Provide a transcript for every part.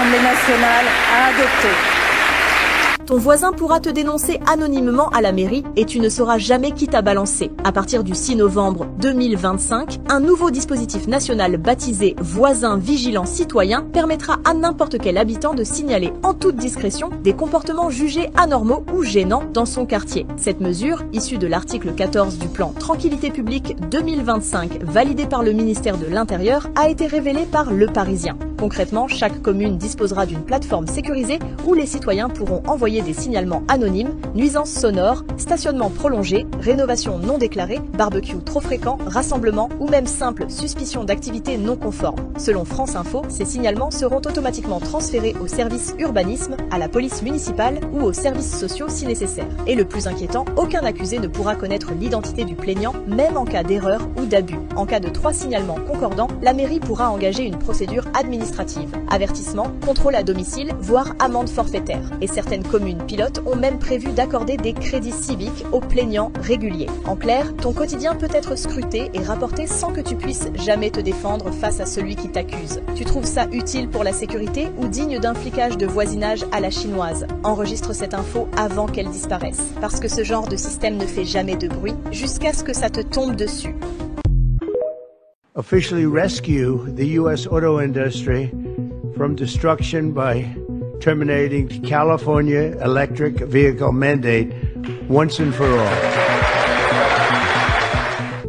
l'Assemblée nationale a adopté. Ton voisin pourra te dénoncer anonymement à la mairie et tu ne sauras jamais qui t'a balancé. À partir du 6 novembre 2025, un nouveau dispositif national baptisé Voisin Vigilant Citoyen permettra à n'importe quel habitant de signaler en toute discrétion des comportements jugés anormaux ou gênants dans son quartier. Cette mesure, issue de l'article 14 du plan Tranquillité publique 2025 validé par le ministère de l'Intérieur, a été révélée par Le Parisien. Concrètement, chaque commune disposera d'une plateforme sécurisée où les citoyens pourront envoyer des signalements anonymes, nuisances sonores, stationnement prolongé, rénovation non déclarée, barbecue trop fréquent, rassemblement ou même simple suspicion d'activité non conforme. Selon France Info, ces signalements seront automatiquement transférés au service urbanisme, à la police municipale ou aux services sociaux si nécessaire. Et le plus inquiétant, aucun accusé ne pourra connaître l'identité du plaignant, même en cas d'erreur ou d'abus. En cas de 3 signalements concordants, la mairie pourra engager une procédure administrative. Avertissement, contrôle à domicile, voire amende forfaitaire. Et certaines communes pilotes ont même prévu d'accorder des crédits civiques aux plaignants réguliers. En clair, ton quotidien peut être scruté et rapporté sans que tu puisses jamais te défendre face à celui qui t'accuse. Tu trouves ça utile pour la sécurité ou digne d'un flicage de voisinage à la chinoise? Enregistre cette info avant qu'elle disparaisse, parce que ce genre de système ne fait jamais de bruit jusqu'à ce que ça te tombe dessus. Officially rescue the U.S. auto industry from destruction by terminating the California electric vehicle mandate once and for all.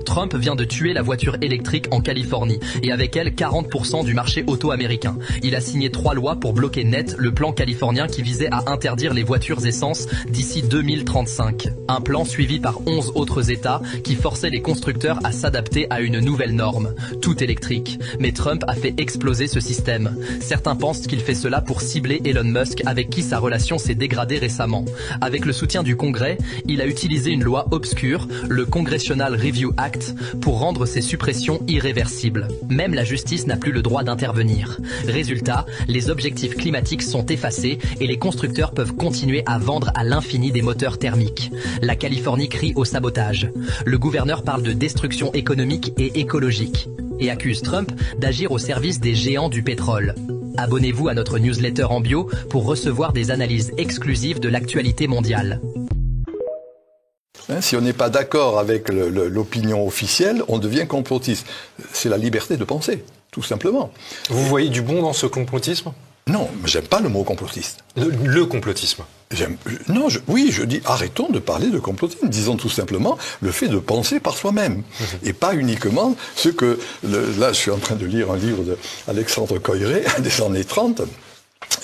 Trump vient de tuer la voiture électrique en Californie et avec elle 40% du marché auto américain. Il a signé 3 lois pour bloquer net le plan californien qui visait à interdire les voitures essence d'ici 2035. Un plan suivi par 11 autres États qui forçait les constructeurs à s'adapter à une nouvelle norme, tout électrique. Mais Trump a fait exploser ce système. Certains pensent qu'il fait cela pour cibler Elon Musk avec qui sa relation s'est dégradée récemment. Avec le soutien du Congrès, il a utilisé une loi obscure, le Congressional Review Act, pour rendre ces suppressions irréversibles. Même la justice n'a plus le droit d'intervenir. Résultat, les objectifs climatiques sont effacés et les constructeurs peuvent continuer à vendre à l'infini des moteurs thermiques. La Californie crie au sabotage. Le gouverneur parle de destruction économique et écologique et accuse Trump d'agir au service des géants du pétrole. Abonnez-vous à notre newsletter en bio pour recevoir des analyses exclusives de l'actualité mondiale. Si on n'est pas d'accord avec l'opinion officielle, on devient complotiste. C'est la liberté de penser, tout simplement. Vous voyez du bon dans ce complotisme ? Non, mais j'aime pas le mot complotiste. Le complotisme. Je dis arrêtons de parler de complotisme. Disons tout simplement le fait de penser par soi-même. Et pas uniquement ce que... Là, je suis en train de lire un livre d'Alexandre Coiré, des années 30.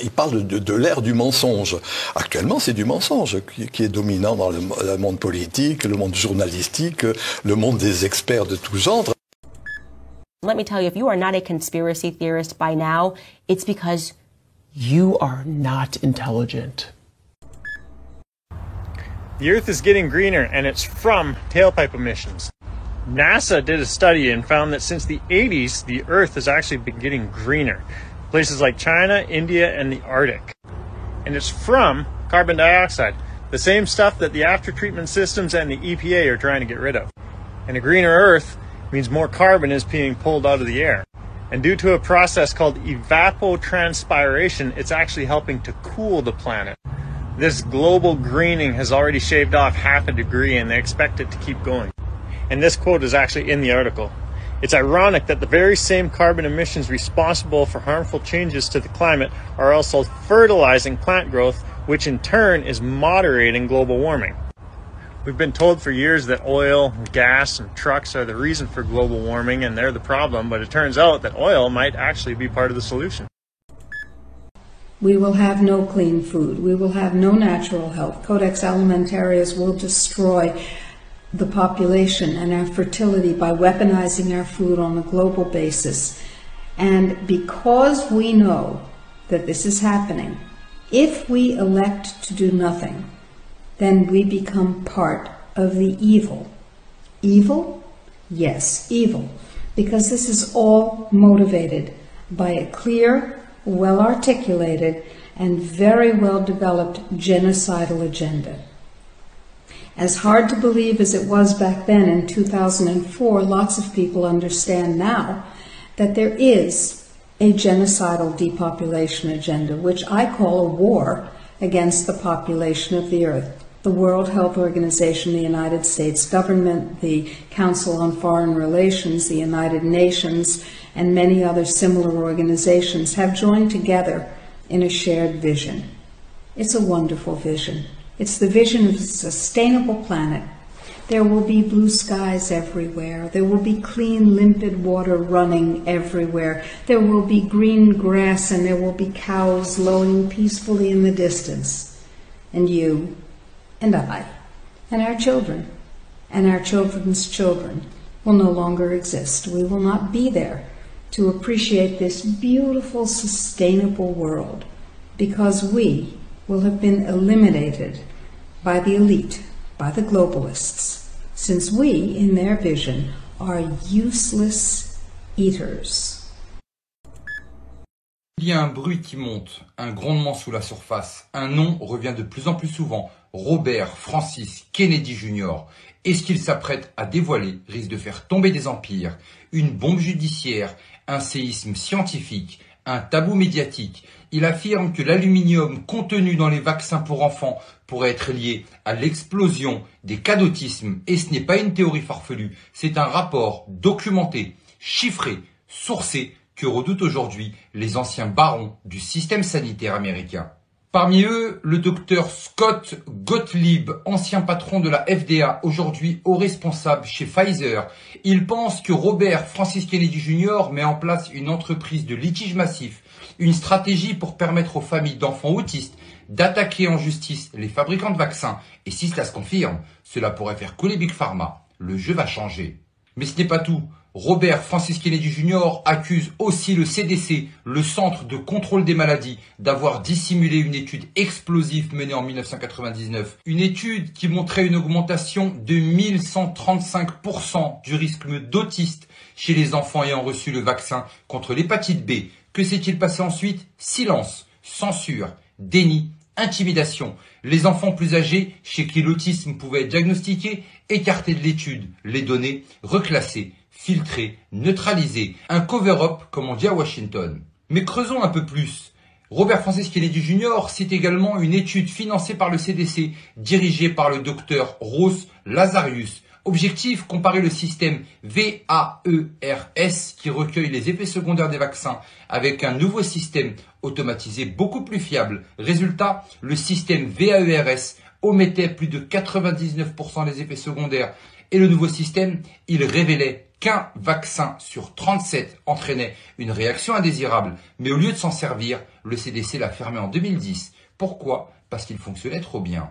Il parle de l'ère du mensonge. Actuellement, c'est du mensonge qui est dominant dans le monde politique, le monde journalistique, le monde des experts de tout genre. Let me tell you, if you are not a conspiracy theorist by now, it's because you are not intelligent. The Earth is getting greener, and it's from tailpipe emissions. NASA did a study and found that since the 80s, the Earth has actually been getting greener. Places like China, India, and the Arctic. And it's from carbon dioxide, the same stuff that the after-treatment systems and the EPA are trying to get rid of. And a greener Earth means more carbon is being pulled out of the air. And due to a process called evapotranspiration, it's actually helping to cool the planet. This global greening has already shaved off 0.5 degree, and they expect it to keep going. And this quote is actually in the article. It's ironic that the very same carbon emissions responsible for harmful changes to the climate are also fertilizing plant growth, which in turn is moderating global warming. We've been told for years that oil, gas, and trucks are the reason for global warming and they're the problem, but it turns out that oil might actually be part of the solution. We will have no clean food. We will have no natural health. Codex Alimentarius will destroy the population and our fertility by weaponizing our food on a global basis. And because we know that this is happening, if we elect to do nothing, then we become part of the evil. Evil? Yes, evil. Because this is all motivated by a clear, well-articulated, and very well-developed genocidal agenda. As hard to believe as it was back then in 2004, lots of people understand now that there is a genocidal depopulation agenda, which I call a war against the population of the earth. The World Health Organization, the United States government, the Council on Foreign Relations, the United Nations, and many other similar organizations have joined together in a shared vision. It's a wonderful vision. It's the vision of a sustainable planet. There will be blue skies everywhere. There will be clean, limpid water running everywhere. There will be green grass, and there will be cows lowing peacefully in the distance. And you and I and our children and our children's children will no longer exist. We will not be there to appreciate this beautiful, sustainable world because we will have been eliminated by the elite, by the globalists, since we, in their vision, are useless eaters. Il y a un bruit qui monte, un grondement sous la surface. Un nom revient de plus en plus souvent. Robert Francis Kennedy Jr. Et ce qu'il s'apprête à dévoiler risque de faire tomber des empires, une bombe judiciaire, un séisme scientifique, un tabou médiatique. Il affirme que l'aluminium contenu dans les vaccins pour enfants pourrait être lié à l'explosion des cas d'autisme. Et ce n'est pas une théorie farfelue, c'est un rapport documenté, chiffré, sourcé, que redoutent aujourd'hui les anciens barons du système sanitaire américain. Parmi eux, le docteur Scott Gottlieb, ancien patron de la FDA, aujourd'hui haut responsable chez Pfizer. Il pense que Robert Francis Kennedy Jr. met en place une entreprise de litige massif, une stratégie pour permettre aux familles d'enfants autistes d'attaquer en justice les fabricants de vaccins. Et si cela se confirme, cela pourrait faire couler Big Pharma. Le jeu va changer. Mais ce n'est pas tout. Robert Francis Kennedy Jr. accuse aussi le CDC, le Centre de contrôle des maladies, d'avoir dissimulé une étude explosive menée en 1999. Une étude qui montrait une augmentation de 1135% du risque d'autisme chez les enfants ayant reçu le vaccin contre l'hépatite B. Que s'est-il passé ensuite? Silence, censure, déni, intimidation. Les enfants plus âgés, chez qui l'autisme pouvait être diagnostiqué, écartés de l'étude, les données reclassées, filtrées, neutralisées. Un cover-up, comme on dit à Washington. Mais creusons un peu plus. Robert Francis Kennedy Jr. cite également une étude financée par le CDC, dirigée par le docteur Ross Lazarius. Objectif, comparer le système VAERS qui recueille les effets secondaires des vaccins avec un nouveau système automatisé beaucoup plus fiable. Résultat, le système VAERS omettait plus de 99% des effets secondaires et le nouveau système, il révélait qu'un vaccin sur 37 entraînait une réaction indésirable. Mais au lieu de s'en servir, le CDC l'a fermé en 2010. Pourquoi? Parce qu'il fonctionnait trop bien.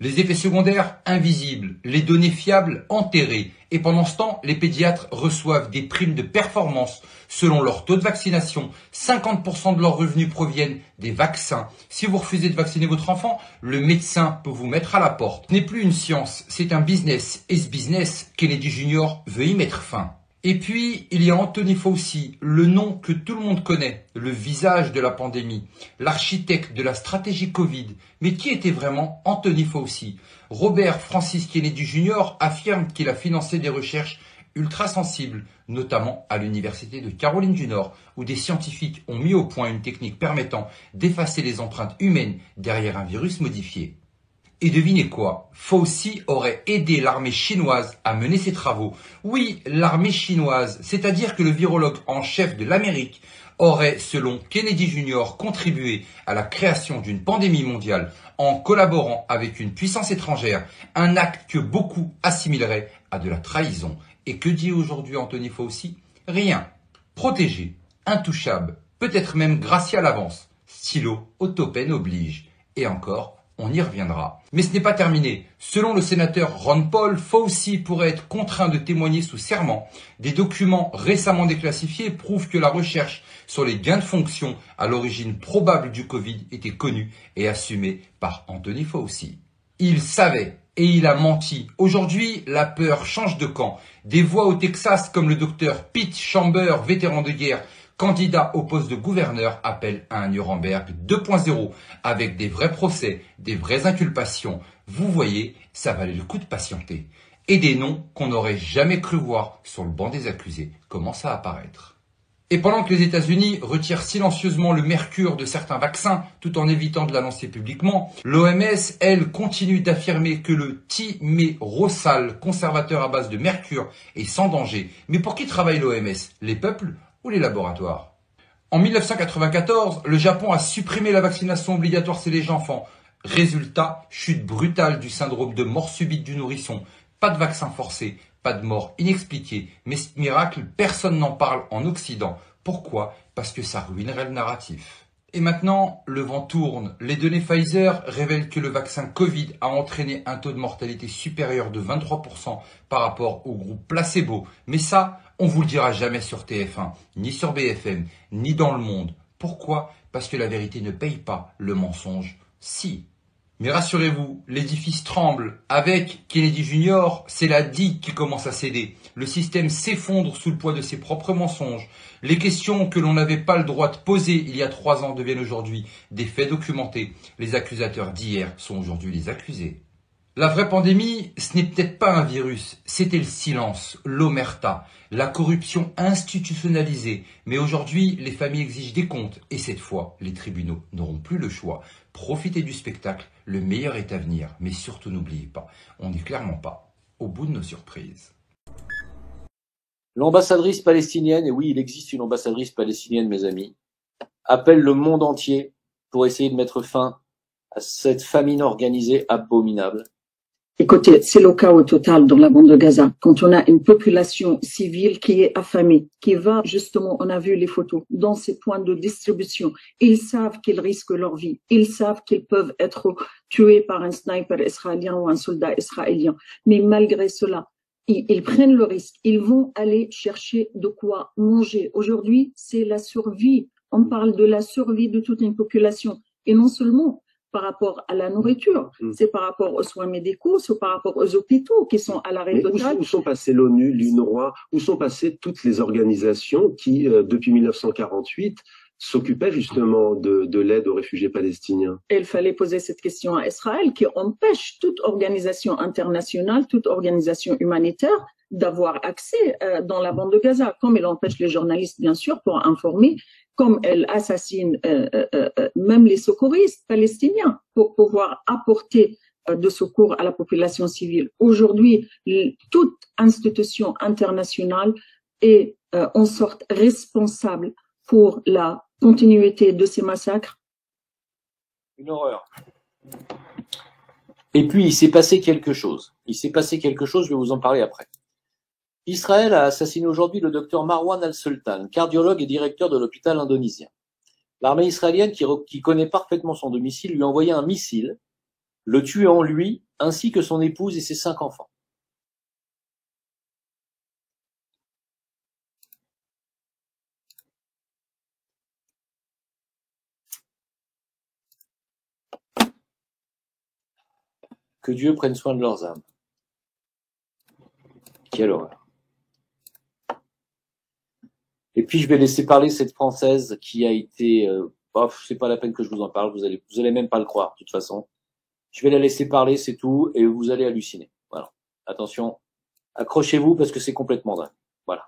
Les effets secondaires invisibles, les données fiables enterrées. Et pendant ce temps, les pédiatres reçoivent des primes de performance selon leur taux de vaccination. 50% de leurs revenus proviennent des vaccins. Si vous refusez de vacciner votre enfant, le médecin peut vous mettre à la porte. Ce n'est plus une science, c'est un business. Et ce business, Kennedy Jr. veut y mettre fin. Et puis, il y a Anthony Fauci, le nom que tout le monde connaît, le visage de la pandémie, l'architecte de la stratégie Covid. Mais qui était vraiment Anthony Fauci? Robert Francis Kennedy Jr. affirme qu'il a financé des recherches ultra sensibles, notamment à l'université de Caroline du Nord, où des scientifiques ont mis au point une technique permettant d'effacer les empreintes humaines derrière un virus modifié. Et devinez quoi? Fauci aurait aidé l'armée chinoise à mener ses travaux. Oui, l'armée chinoise, c'est-à-dire que le virologue en chef de l'Amérique aurait, selon Kennedy Jr., contribué à la création d'une pandémie mondiale en collaborant avec une puissance étrangère, un acte que beaucoup assimileraient à de la trahison. Et que dit aujourd'hui Anthony Fauci? Rien. Protégé, intouchable, peut-être même gracié à l'avance. Stylo, autopen oblige. Et encore, on y reviendra. Mais ce n'est pas terminé. Selon le sénateur Ron Paul, Fauci pourrait être contraint de témoigner sous serment. Des documents récemment déclassifiés prouvent que la recherche sur les gains de fonction à l'origine probable du Covid était connue et assumée par Anthony Fauci. Il savait et il a menti. Aujourd'hui, la peur change de camp. Des voix au Texas comme le docteur Pete Chamber, vétéran de guerre, candidat au poste de gouverneur, appelle à un Nuremberg 2.0 avec des vrais procès, des vraies inculpations. Vous voyez, ça valait le coup de patienter. Et des noms qu'on n'aurait jamais cru voir sur le banc des accusés commencent à apparaître. Et pendant que les États-Unis retirent silencieusement le mercure de certains vaccins tout en évitant de l'annoncer publiquement, l'OMS, elle, continue d'affirmer que le thymérosal, conservateur à base de mercure, est sans danger. Mais pour qui travaille l'OMS? Les peuples ou les laboratoires? En 1994, le Japon a supprimé la vaccination obligatoire chez les enfants. Résultat, chute brutale du syndrome de mort subite du nourrisson. Pas de vaccin forcé, pas de mort inexpliquée, mais ce miracle, personne n'en parle en Occident. Pourquoi? Parce que ça ruinerait le narratif. Et maintenant, le vent tourne. Les données Pfizer révèlent que le vaccin Covid a entraîné un taux de mortalité supérieur de 23% par rapport au groupe placebo. Mais ça, on vous le dira jamais sur TF1, ni sur BFM, ni dans le monde. Pourquoi? Parce que la vérité ne paye pas, le mensonge, si. Mais rassurez-vous, l'édifice tremble. Avec Kennedy Jr., c'est la digue qui commence à céder. Le système s'effondre sous le poids de ses propres mensonges. Les questions que l'on n'avait pas le droit de poser il y a 3 ans deviennent aujourd'hui des faits documentés. Les accusateurs d'hier sont aujourd'hui les accusés. La vraie pandémie, ce n'est peut-être pas un virus, c'était le silence, l'omerta, la corruption institutionnalisée. Mais aujourd'hui, les familles exigent des comptes et cette fois, les tribunaux n'auront plus le choix. Profitez du spectacle, le meilleur est à venir, mais surtout n'oubliez pas, on n'est clairement pas au bout de nos surprises. L'ambassadrice palestinienne, et oui, il existe une ambassadrice palestinienne, mes amis, appelle le monde entier pour essayer de mettre fin à cette famine organisée abominable. Écoutez, c'est le chaos total dans la bande de Gaza. Quand on a une population civile qui est affamée, qui va justement, on a vu les photos, dans ces points de distribution, ils savent qu'ils risquent leur vie. Ils savent qu'ils peuvent être tués par un sniper israélien ou un soldat israélien. Mais malgré cela, ils prennent le risque. Ils vont aller chercher de quoi manger. Aujourd'hui, c'est la survie. On parle de la survie de toute une population. Et non seulement par rapport à la nourriture, c'est par rapport aux soins médicaux, c'est par rapport aux hôpitaux qui sont à l'arrêt total. Où sont passées l'ONU, l'UNRWA, où sont passées toutes les organisations qui, depuis 1948, s'occupaient justement de l'aide aux réfugiés palestiniens? Et il fallait poser cette question à Israël qui empêche toute organisation internationale, toute organisation humanitaire d'avoir accès dans la bande de Gaza, comme elle empêche les journalistes, bien sûr, pour informer, comme elle assassine même les secouristes palestiniens pour pouvoir apporter de secours à la population civile. Aujourd'hui, toute institution internationale est en sorte responsable pour la continuité de ces massacres. Une horreur. Et puis, il s'est passé quelque chose. Je vais vous en parler après. Israël a assassiné aujourd'hui le docteur Marwan al-Sultan, cardiologue et directeur de l'hôpital indonésien. L'armée israélienne, qui connaît parfaitement son domicile, lui a envoyé un missile, le tuant lui, ainsi que son épouse et ses 5 enfants. Que Dieu prenne soin de leurs âmes. Quelle horreur. Et puis je vais laisser parler cette Française qui a été, c'est pas la peine que je vous en parle, vous allez même pas le croire de toute façon. Je vais la laisser parler, c'est tout, et vous allez halluciner. Voilà. Attention, accrochez-vous parce que c'est complètement dingue. Voilà.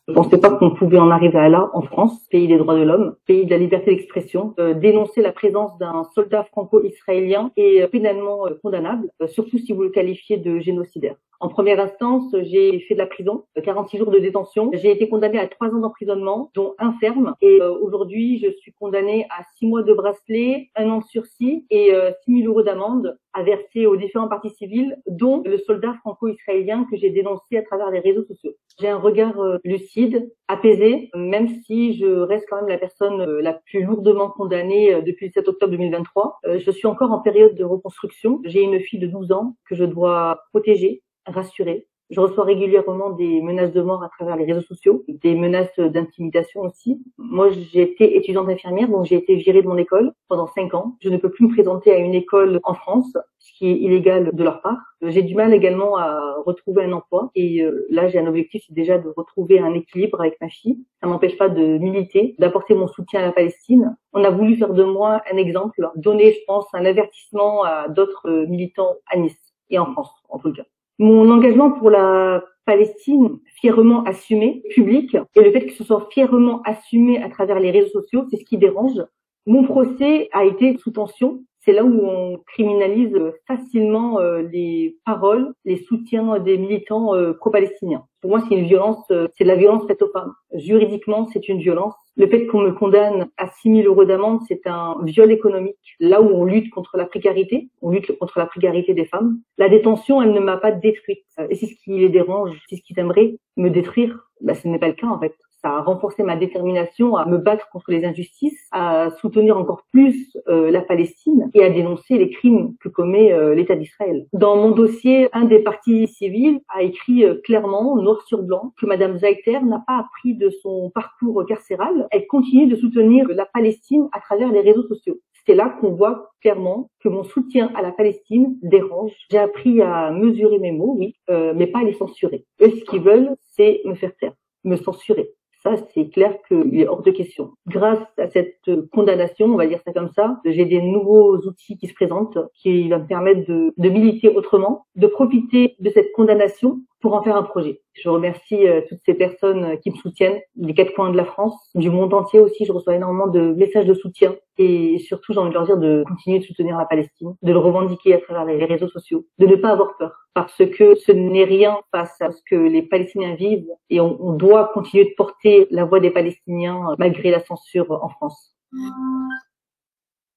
Je ne pensais pas qu'on pouvait en arriver à là, en France, pays des droits de l'homme, pays de la liberté d'expression. Dénoncer la présence d'un soldat franco-israélien est pénalement condamnable, surtout si vous le qualifiez de génocidaire. En première instance, j'ai fait de la prison, 46 jours de détention. J'ai été condamnée à 3 ans d'emprisonnement, dont 1 ferme. Et aujourd'hui, je suis condamnée à 6 mois de bracelet, 1 an de sursis et 6 000 € d'amende à verser aux différents partis civils, dont le soldat franco-israélien que j'ai dénoncé à travers les réseaux sociaux. J'ai un regard lucide, apaisé, même si je reste quand même la personne la plus lourdement condamnée depuis le 7 octobre 2023. Je suis encore en période de reconstruction. J'ai une fille de 12 ans que je dois protéger, rassurer. Je reçois régulièrement des menaces de mort à travers les réseaux sociaux, des menaces d'intimidation aussi. Moi, j'ai été étudiante infirmière, donc j'ai été virée de mon école pendant 5 ans. Je ne peux plus me présenter à une école en France, ce qui est illégal de leur part. J'ai du mal également à retrouver un emploi et là, j'ai un objectif, c'est déjà de retrouver un équilibre avec ma fille. Ça m'empêche pas de militer, d'apporter mon soutien à la Palestine. On a voulu faire de moi un exemple, donner, je pense, un avertissement à d'autres militants à Nice et en France, en tout cas. Mon engagement pour la Palestine fièrement assumé, public, et le fait que ce soit fièrement assumé à travers les réseaux sociaux, c'est ce qui dérange. Mon procès a été sous tension. C'est là où on criminalise facilement les paroles, les soutiens des militants pro-palestiniens. Pour moi, c'est une violence, c'est de la violence faite aux femmes. Juridiquement, c'est une violence. Le fait qu'on me condamne à 6 000 € d'amende, c'est un viol économique. Là où on lutte contre la précarité, on lutte contre la précarité des femmes. La détention, elle ne m'a pas détruite. Et c'est ce qui les dérange, c'est ce qui aimerait me détruire. Ce n'est pas le cas, en fait. Ça a renforcé ma détermination à me battre contre les injustices, à soutenir encore plus la Palestine et à dénoncer les crimes que commet l'État d'Israël. Dans mon dossier, un des partis civils a écrit clairement, noir sur blanc, que Madame Zaïter n'a pas appris de son parcours carcéral. Elle continue de soutenir la Palestine à travers les réseaux sociaux. C'est là qu'on voit clairement que mon soutien à la Palestine dérange. J'ai appris à mesurer mes mots, oui, mais pas à les censurer. Eux, ce qu'ils veulent, c'est me faire taire, me censurer. Ça, c'est clair qu'il est hors de question. Grâce à cette condamnation, on va dire ça comme ça, j'ai des nouveaux outils qui se présentent, qui vont me permettre de militer autrement, de profiter de cette condamnation pour en faire un projet. Je remercie toutes ces personnes qui me soutiennent, des 4 coins de la France, du monde entier aussi. Je reçois énormément de messages de soutien et surtout, j'ai envie de leur dire de continuer de soutenir la Palestine, de le revendiquer à travers les réseaux sociaux, de ne pas avoir peur parce que ce n'est rien face à ce que les Palestiniens vivent et on doit continuer de porter la voix des Palestiniens malgré la censure en France.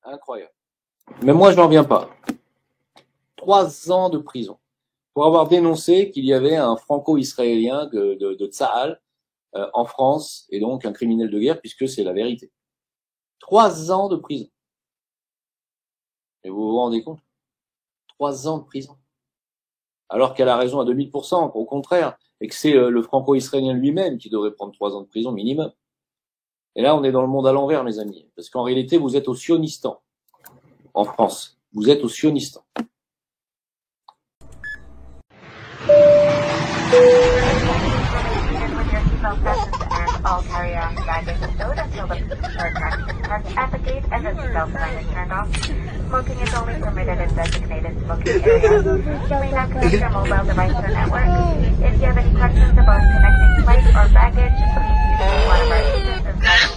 Incroyable. Mais moi, je n'en reviens pas. 3 ans de prison pour avoir dénoncé qu'il y avait un franco-israélien de Tsahal en France, et donc un criminel de guerre, puisque c'est la vérité. 3 ans de prison. Et vous vous rendez compte? 3 ans de prison. Alors qu'elle a raison à 2000%, au contraire, et que c'est le franco-israélien lui-même qui devrait prendre 3 ans de prison minimum. Et là, on est dans le monde à l'envers, mes amis, parce qu'en réalité, vous êtes au Sionistan. En France, vous êtes au Sionistan. All carry-on baggage stowed until the short action has at the gate and the seatbelt sign is turned off. Smoking is only permitted in designated smoking areas. You may not connect your mobile device to the network. If you have any questions about connecting flights or baggage, please speak to one of our agents.